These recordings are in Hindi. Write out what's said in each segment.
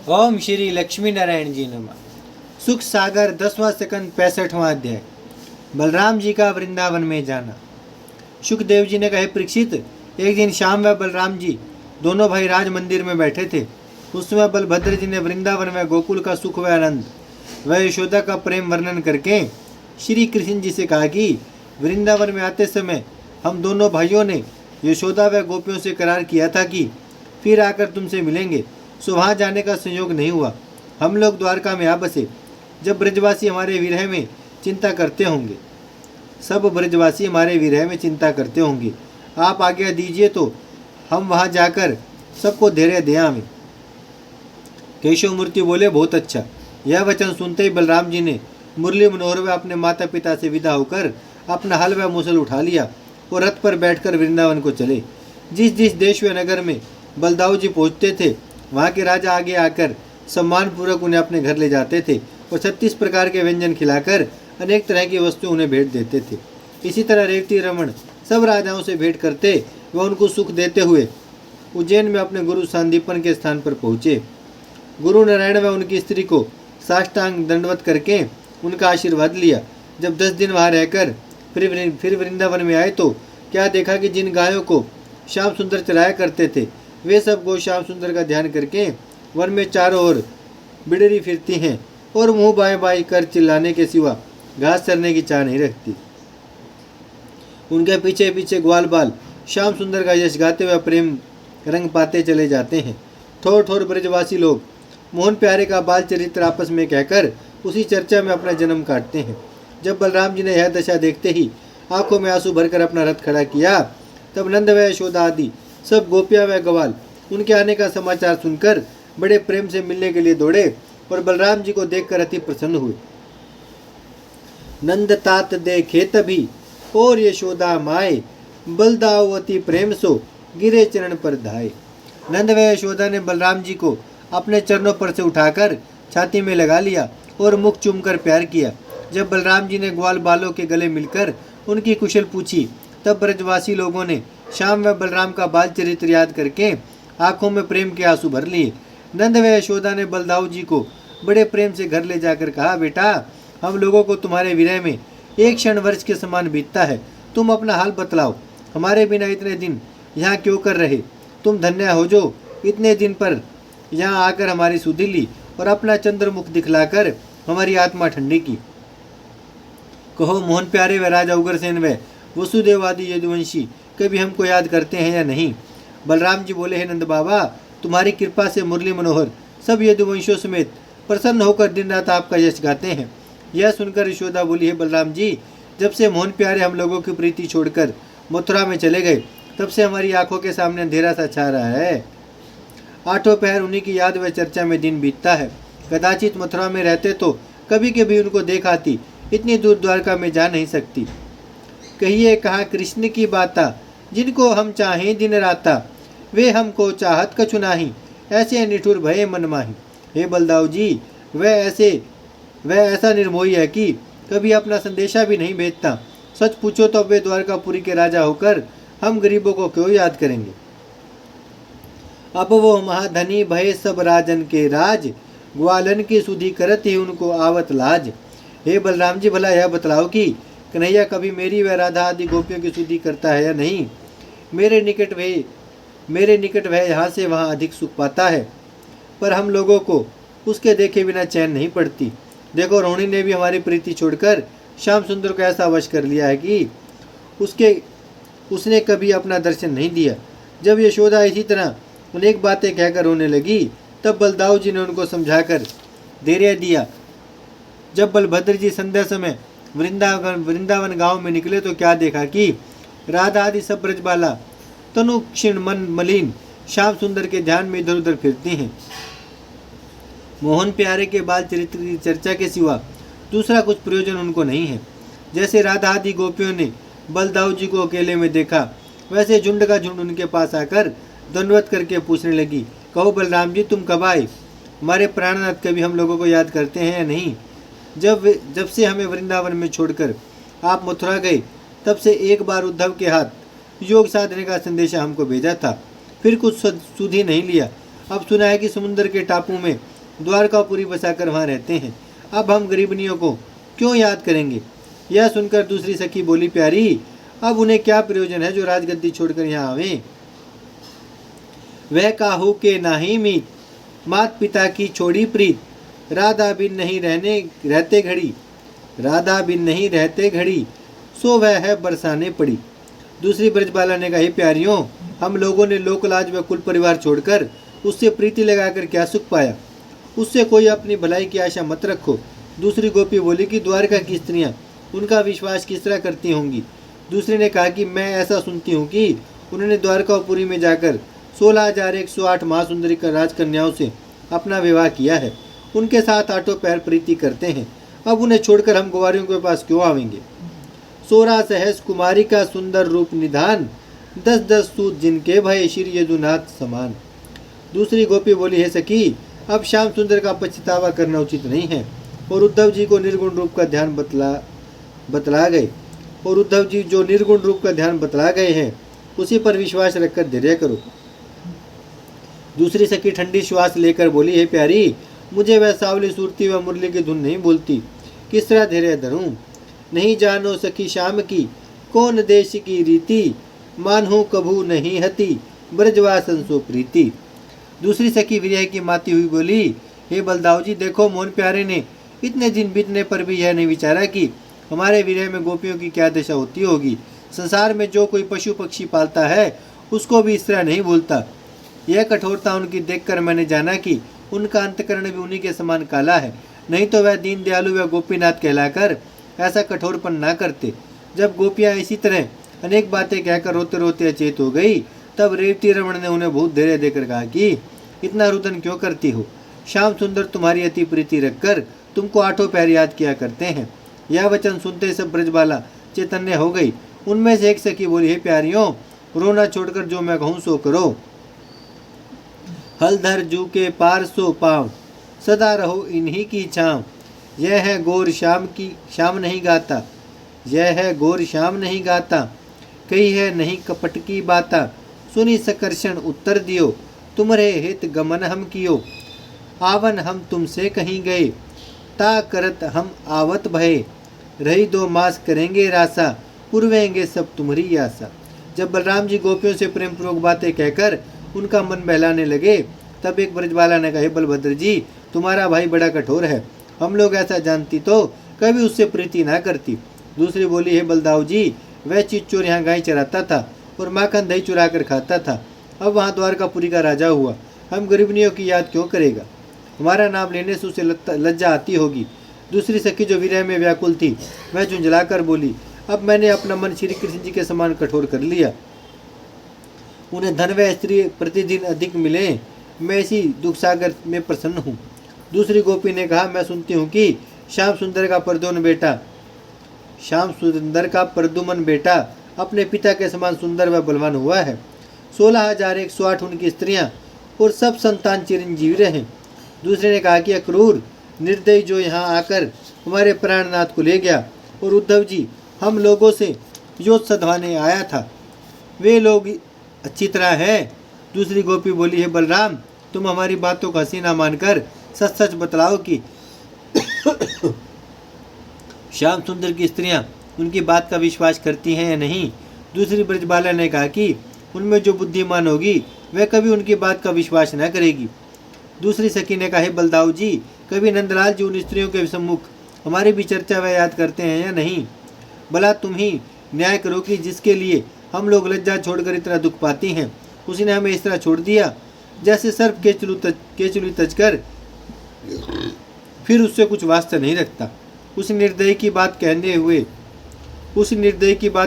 ओम श्री लक्ष्मी नारायण जी नमः। सुख सागर 10वां सेकंड 65वां अध्याय। बलराम जी का वृंदावन में जाना। सुखदेव जी ने कहे, परीक्षित, एक दिन श्याम व बलराम जी दोनों भाई राज मंदिर में बैठे थे। उस समय बलभद्र जी ने वृंदावन में गोकुल का सुख व आनंद व यशोदा का प्रेम वर्णन करके श्री कृष्ण जी से कहा कि वृंदावन में आते समय हम दोनों भाइयों ने यशोदा व गोपियों से करार किया था कि फिर आकर तुमसे मिलेंगे। सो वहाँ जाने का संयोग नहीं हुआ। हम लोग द्वारका में आ बसे। जब ब्रजवासी हमारे विरह में चिंता करते होंगे आप आज्ञा दीजिए तो हम वहाँ जाकर सबको धैर्य दे आवें। केशव मूर्ति बोले, बहुत अच्छा। यह वचन सुनते ही बलराम जी ने मुरली मनोहर व अपने माता पिता से विदा होकर अपना हल व मुसल उठा लिया और रथ पर बैठकर वृंदावन को चले। जिस जिस देश व नगर में बलदाऊ जी पहुँचते थे वहाँ के राजा आगे आकर सम्मान पूर्वक उन्हें अपने घर ले जाते थे और 36 प्रकार के व्यंजन खिलाकर अनेक तरह की वस्तुएं उन्हें भेंट देते थे। इसी तरह रेवती रमण सब राजाओं से भेंट करते व उनको सुख देते हुए उज्जैन में अपने गुरु सांदीपन के स्थान पर पहुँचे। गुरु नारायण व उनकी स्त्री को साष्टांग दंडवत करके उनका आशीर्वाद लिया। जब 10 दिन वहाँ रहकर फिर वृंदावन में आए तो क्या देखा कि जिन गायों को श्याम सुंदर चलाया करते थे वे सब गो श्याम सुंदर का ध्यान करके वन में चारों ओर बिडरी फिरती हैं और मुंह बाएं बाएं कर चिल्लाने के सिवा घास चरने की चाह नहीं रखती। उनके पीछे पीछे ग्वाल बाल श्याम सुंदर का यश गाते हुए प्रेम रंग पाते चले जाते हैं। थोर थोर ब्रजवासी लोग मोहन प्यारे का बाल चरित्र आपस में कहकर उसी चर्चा में अपना जन्म काटते हैं। जब बलराम जी ने यह दशा देखते ही आंखों में आंसू भरकर अपना रथ खड़ा किया, तब नंद व यशोदा आदि सब गोपियां व ग्वाल उनके आने का समाचार सुनकर बड़े प्रेम से मिलने के लिए दौड़े और बलराम जी को देखकर अति प्रसन्न हुए। नंद तात देखे तभी और यशोदा माए, बलदाऊ अति प्रेम सो गिरे चरण पर धाये। नंद व यशोदा ने बलराम जी को अपने चरणों पर से उठाकर छाती में लगा लिया और मुख चूमकर प्यार किया। जब बलराम जी ने ग्वाल बालों के गले मिलकर उनकी कुशल पूछी, तब ब्रजवासी लोगों ने श्याम व बलराम का बाल चरित्र याद करके आंखों में प्रेम के आंसू भर लिए। नंद व यशोदा ने बलदाऊ जी को बड़े प्रेम से घर ले जाकर कहा, बेटा, हम लोगों को तुम्हारे विरह में एक क्षण वर्ष के समान बीतता है। तुम अपना हाल बतलाओ, हमारे बिना इतने दिन यहाँ क्यों कर रहे? तुम धन्य हो जो इतने दिन पर यहाँ आकर हमारी सुधि ली और अपना चंद्रमुख दिखलाकर हमारी आत्मा ठंडी की। कहो, मोहन प्यारे व राजा उग्रसेन व वसुदेव आदि यदुवंशी कभी हमको याद करते हैं या नहीं? बलराम जी बोले, हे नंद बाबा, तुम्हारी कृपा से मुरली मनोहर सब यदुवंशों समेत प्रसन्न होकर दिन रात आपका यश गाते हैं। यह सुनकर यशोदा बोली, हे बलराम जी, जब से मोहन प्यारे हम लोगों की प्रीति छोड़कर मथुरा में चले गए तब से हमारी आंखों के सामने अंधेरा सा छा रहा है। आठों पहर उन्हीं की याद व चर्चा में दिन बीतता है। कदाचित मथुरा में रहते तो कभी कभी उनको देख आती, इतनी दूर द्वारका में जा नहीं सकती। कहिए कहाँ कृष्ण की बाता, जिनको हम चाहें दिन राता, वे हमको चाहत कछु नाही, ऐसे निठुर भये मन माही। हे बलदाऊ जी, वह ऐसा निर्मोही है कि कभी अपना संदेशा भी नहीं भेजता। सच पूछो तो वे द्वारकापुरी के राजा होकर हम गरीबों को क्यों याद करेंगे? अब वो महाधनी भये सब राजन के राज, ग्वालन की सुधि करत ही उनको आवत लाज। हे बलराम जी, भला यह बतलाओ कि कन्हैया कभी मेरी व राधा आदि गोपियों की सुधि करता है या नहीं? मेरे निकट वह यहाँ से वहाँ अधिक सुख पाता है, पर हम लोगों को उसके देखे बिना चैन नहीं पड़ती। देखो, रोहिणी ने भी हमारी प्रीति छोड़कर श्याम सुंदर को ऐसा वश कर लिया है कि उसने कभी अपना दर्शन नहीं दिया। जब यशोदा इसी तरह अनेक बातें कहकर रोने लगी, तब बलदाऊ जी ने उनको समझाकर धैर्य दिया। जब बलभद्र जी संध्या समय वृंदावन गांव में निकले तो क्या देखा कि राधा आदि सब ब्रजबाला तनु क्षीण मन मलिन श्याम सुंदर के ध्यान में इधर उधर फिरती हैं। मोहन प्यारे के बाल चरित्र की चर्चा के सिवा दूसरा कुछ प्रयोजन उनको नहीं है। जैसे राधा आदि गोपियों ने बलदाऊ जी को अकेले में देखा, वैसे झुंड का झुंड उनके पास आकर दंडवत करके पूछने लगी, कहो बलराम जी, तुम कब आए? हमारे प्राणनाथ कभी हम लोगों को याद करते हैं या नहीं? जब से हमें वृंदावन में छोड़कर आप मथुरा गए, तब से एक बार उद्धव के हाथ योग साधने का संदेशा हमको भेजा था, फिर कुछ सुधी नहीं लिया। अब सुना है कि समुद्र के टापू में द्वारकापुरी बसाकर वहाँ रहते हैं। अब हम गरीबनियों को क्यों याद करेंगे? यह सुनकर दूसरी सखी बोली, प्यारी, अब उन्हें क्या प्रयोजन है जो राजगद्दी छोड़कर यहाँ आवे? वह काहू के नाही मीत, मात पिता की छोड़ी प्रीत, राधा बिन नहीं रहते घड़ी, राधा बिन नहीं रहते घड़ी, सो वह है बरसाने पड़ी। दूसरी ब्रजबाला ने कहा, प्यारियों, हम लोगों ने लोकलाज व कुल परिवार छोड़कर उससे प्रीति लगाकर क्या सुख पाया? उससे कोई अपनी भलाई की आशा मत रखो। दूसरी गोपी बोली कि द्वारका की स्त्रियां उनका विश्वास किस तरह करती होंगी। दूसरी ने कहा कि मैं ऐसा सुनती हूँ कि उन्होंने द्वारकापुरी में जाकर 16,108 महासुंदरी राजकन्याओं से अपना विवाह किया है। उनके साथ आठों पैर प्रीति करते हैं। अब उन्हें छोड़कर हम कुंवारियों के पास क्यों आवेंगे? 16 सहस कुमारी का सुंदर रूप निधान, 10-10 सूत जिनके भय श्री यदुनाथ समान। दूसरी गोपी बोली, है सखी, अब श्याम सुंदर का पछतावा करना उचित नहीं है। और उद्धव जी को निर्गुण रूप का ध्यान बतला गए और उद्धव जी जो निर्गुण रूप का ध्यान बतला गए हैं उसी पर विश्वास रखकर धैर्य करो। दूसरी सखी ठंडी श्वास लेकर बोली, है प्यारी, मुझे वह सावली सूरती व मुरली की धुन नहीं बोलती, किस तरह धैर्य धरूं? नहीं जानो सखी श्याम की, कौन देश की रीति, मानहु कभू नहीं हती, ब्रजवासन सो प्रीति। दूसरी सखी विरह की माती हुई बोली, हे बलदाऊ जी, देखो, मोहन प्यारे ने इतने दिन बीतने पर भी यह नहीं विचारा कि हमारे विरह में गोपियों की क्या दशा होती होगी। संसार में जो कोई पशु पक्षी पालता है उसको भी इस तरह नहीं भूलता। यह कठोरता उनकी देखकर मैंने जाना कि उनका अंतकरण भी उन्हीं के समान काला है, नहीं तो वह दीन दयालु व गोपीनाथ कहलाकर ऐसा कठोरपन ना करते। जब गोपियाँ इसी तरह अनेक बातें कहकर रोते रोते अचेत हो गई, तब रेवती रमण ने उन्हें बहुत धैर्य देकर कहा कि इतना रुदन क्यों करती हो? श्याम सुंदर तुम्हारी अति प्रीति रखकर तुमको आठों पैर याद किया करते हैं। यह वचन सुनते सब ब्रजबाला चैतन्य हो गई। उनमें से एक सखी बोली, हे प्यारियों, रोना छोड़कर जो मैं कहूँ सो करो। हलधर जू के पार सो पाँव, सदा रहो इन्हीं की छाँव। यह है गौर श्याम नहीं गाता, यह है गौर श्याम नहीं गाता, कही है नहीं कपट की बाता, सुनी सकर्षण उत्तर दियो, तुम्हारे हित गमन हम कियो, आवन हम तुमसे कहीं गए, ता करत हम आवत भये, रही 2 मास करेंगे रासा, पुरवेंगे सब तुम्हारी आशा। जब बलराम जी गोपियों से प्रेम पूर्वक बातें कहकर उनका मन बहलाने लगे, तब एक ब्रजबाला ने कहा, बलभद्र जी, तुम्हारा भाई बड़ा कठोर है, हम लोग ऐसा जानती तो कभी उससे प्रीति ना करती। दूसरी बोली, है बलदाऊ जी, वह चिच्चोर यहाँ गाय चराता था और माखन दही चुरा कर खाता था। अब वहाँ द्वारकापुरी का राजा हुआ, हम गरीबनियों की याद क्यों करेगा? हमारा नाम लेने से उसे लज्जा आती होगी। दूसरी सखी जो विरह में व्याकुल थी वह झुंझलाकर बोली, अब मैंने अपना मन श्री कृष्ण जी के समान कठोर कर लिया। उन्हें धन व स्त्री प्रतिदिन अधिक मिले, मैं इसी दुख सागर में प्रसन्न हूँ। दूसरी गोपी ने कहा, मैं सुनती हूँ कि श्याम सुंदर का प्रदुमन बेटा अपने पिता के समान सुंदर व बलवान हुआ है। 16,108 उनकी स्त्रियां और सब संतान चिरंजीवी रहे। दूसरे ने कहा कि अक्रूर निर्दयी जो यहाँ आकर हमारे प्राणनाथ को ले गया, और उद्धव जी हम लोगों से योद्ध सधवाने आया था, वे लोग अच्छी तरह है। दूसरी गोपी बोली, है बलराम, तुम हमारी बातों को हंसी ना मानकर सच सच बतलाओ कि श्याम सुंदर की स्त्रियां उनकी बात का विश्वास करती हैं या नहीं। दूसरी ब्रजबाला ने कहा कि उनमें जो बुद्धिमान होगी वह कभी उनकी बात का विश्वास न करेगी। दूसरी सखी ने कहा, बलदाऊ जी, कभी नंदलाल जी उन स्त्रियों के सम्मुख हमारी भी चर्चा वह याद करते हैं या नहीं? भला तुम ही न्याय करो कि जिसके लिए हम लोग लज्जा छोड़कर इतना दुख पाती हैं, उसी ने हमें इस तरह छोड़ दिया जैसे सर्प केचुली तजकर फिर उससे कुछ वास्ता नहीं रखता। उस निर्दयी की बात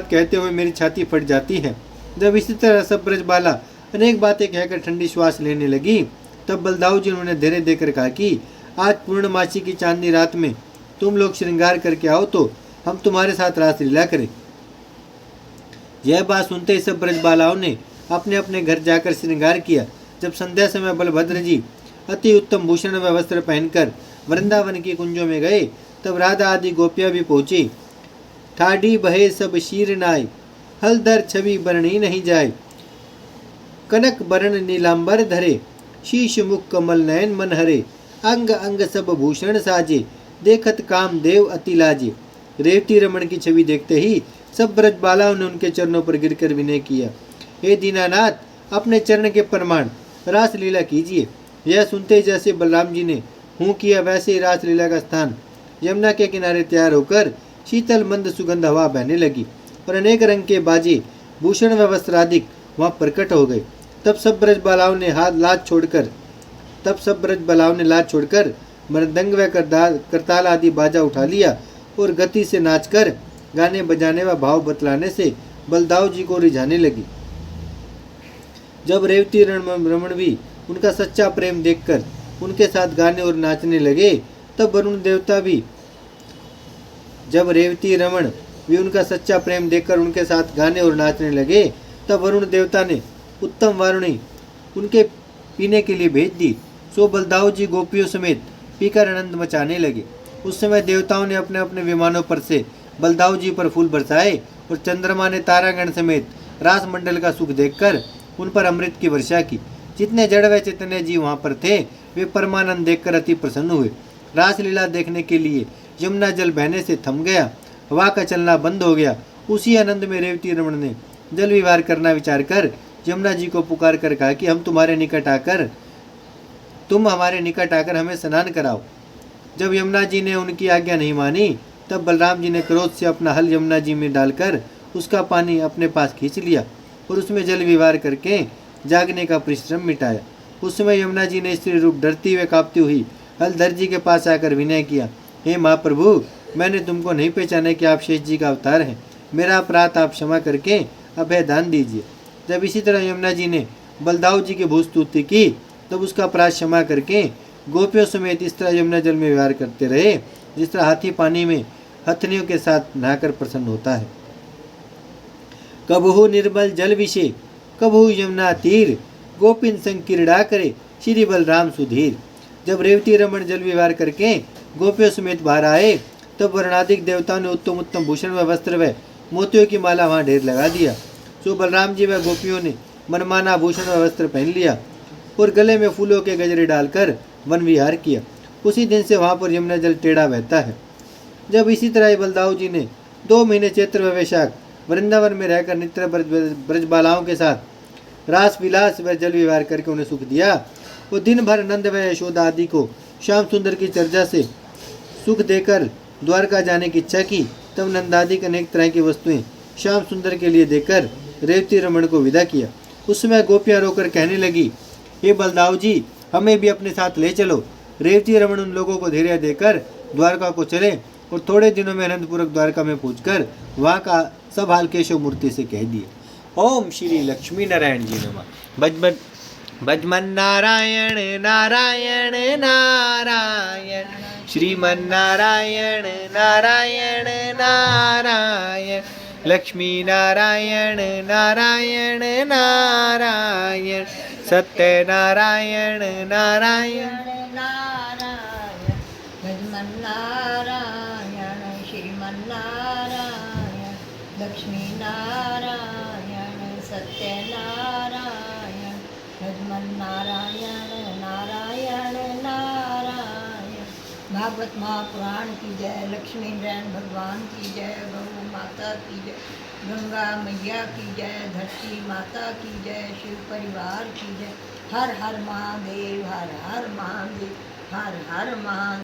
कहते हुए मेरी छाती फट जाती है। जब इसी तरह सब ब्रजबाला अनेक बातें कहकर ठंडी श्वास लेने लगी, तब बलदाऊ जी उन्होंने धैर्य देकर कहा कि आज पूर्णमासी की चांदनी रात में तुम लोग श्रृंगार करके आओ तो हम तुम्हारे साथ रासलीला करें। यह बात सुनते ही सब ब्रजबालाओं ने अपने अपने घर जाकर श्रृंगार किया। जब संध्या समय बलभद्र जी अति उत्तम भूषण व वस्त्र पहनकर वृंदावन की कुंजों में गए, तब राधा आदि गोपियां भी पहुंची। ठाडी बहे सब शीर नाय, हलधर छवि बरणी नहीं जाए, कनक बरण नीलांबर धरे, शीश मुख कमल नयन मन हरे, अंग अंग सब भूषण साजे, देखत काम देव अति लाजे। रेवती रमन की छवि देखते ही सब ब्रजबालाओं ने उनके चरणों पर गिरकर विनय किया। हे दीनानाथ, अपने चरण के प्रमाण रास लीला कीजिए। यह सुनते ही जैसे बलराम जी ने हूँ किया, वैसे ही रास लीला का स्थान यमुना के किनारे तैयार होकर शीतल मंद सुगंध हवा बहने लगी और अनेक रंग के बाजे, भूषण व वस्त्रादिक वहां प्रकट हो गए। तब सब ब्रजबालाओं ने लाज छोड़कर मृदंग व करताल आदि बाजा उठा लिया और गति से नाचकर गाने बजाने व भाव बतलाने से बलदाऊ जी को रिझाने लगी। जब रेवती रमण भी उनका सच्चा प्रेम देखकर उनके साथ गाने और नाचने लगे, तब वरुण देवता भी जब रेवती रमण भी उनका सच्चा प्रेम देखकर उनके साथ गाने और नाचने लगे, तब वरुण देवता ने उत्तम वारुणी उनके पीने के लिए भेज दी। सो बलदाऊ जी गोपियों समेत पीकर आनंद मचाने लगे। उस समय देवताओं ने अपने अपने विमानों पर से बलदाऊ जी पर फूल बरसाए और चंद्रमा ने तारागण समेत रास मंडल का सुख देखकर उन पर अमृत की वर्षा की। जितने जड़ व चैतन्य जी वहां पर थे, वे परमानंद देखकर अति प्रसन्न हुए। रासलीला देखने के लिए यमुना जल बहने से थम गया, हवा का चलना बंद हो गया। उसी आनंद में रेवती रमण ने जल विहार करना विचार कर यमुना जी को पुकार कर कहा कि तुम हमारे निकट आकर हमें स्नान कराओ। जब यमुना जी ने उनकी आज्ञा नहीं मानी, तब बलराम जी ने क्रोध से अपना हल यमुना जी में डालकर उसका पानी अपने पास खींच लिया और उसमें जल विहार करके जागने का परिश्रम मिटाया। उस समय यमुना जी ने स्त्री रूप डरती हुए कांपती हुई हलधर जी के पास आकर विनय किया, हे महाप्रभु, मैंने तुमको नहीं पहचाना कि आप शेष जी का अवतार हैं। मेरा अपराध आप क्षमा करके अभय दान दीजिए। जब इसी तरह यमुना जी ने बलदाऊ जी की भूस्तुति की, तब उसका अपराध क्षमा करके गोपियों समेत इस तरह यमुना जल में विहार करते रहे जिस तरह हाथी पानी में हथनियों के साथ नहाकर प्रसन्न होता है। कबहु निर्मल जल विषे, कबहु यमुना तीर, गोपिन संग क्रीड़ा करे, श्री बलराम सुधीर। जब रेवती रमण जल विहार करके गोपियों समेत बाहर आए, तब वर्णाधिक देवताओं ने उत्तम उत्तम भूषण व वस्त्र व मोतियों की माला वहां ढेर लगा दिया। सो बलराम जी व गोपियों ने मनमाना भूषण व वस्त्र पहन लिया और गले में फूलों के गजरे डालकर वन विहार किया। उसी दिन से वहां पर यमुना जल टेढ़ा बहता है। जब इसी तरह बलदाऊ जी ने 2 महीने चैत्र व वैशाख वृंदावन में रहकर नित्य ब्रजबालाओं के साथ रास विलास व जल विहार करके उन्हें सुख दिया, वो दिन भर नंद व यशोदा आदि को श्याम सुंदर की चर्चा से सुख देकर द्वारका जाने की इच्छा की। तब नंदादि अनेक तरह की वस्तुएं श्याम सुंदर के लिए देकर रेवती रमण को विदा किया। उस समय गोपियां रोकर कहने लगी, हे बलदाऊ जी, हमें भी अपने साथ ले चलो। रेवती रमण उन लोगों को धैर्य देकर द्वारका को चले और थोड़े दिनों में अनंतपुर द्वारका में पहुंचकर वहां का सब हाल केशव मूर्ति से कह दिए। ओम श्री लक्ष्मी नारायण जी नमः। भजमन नारायण नारायण नारायण, श्रीमन नारायण नारायण नारायण, लक्ष्मी नारायण नारायण नारायण, सत्य नारायण नारायण नारायण, भजमन नारायण, श्रीमन नारायण, लक्ष्मी नारायण, सत्य नारायण, भजमन नारायण नारायण नारायण। भागवत महापुराण की जय, लक्ष्मी नारायण भगवान की जय, गौ माता की जय, गंगा मैया की जय, धरती माता की जय, शिव परिवार की जय। हर हर महादेव, हर हर महादेव, हर हर महादेव।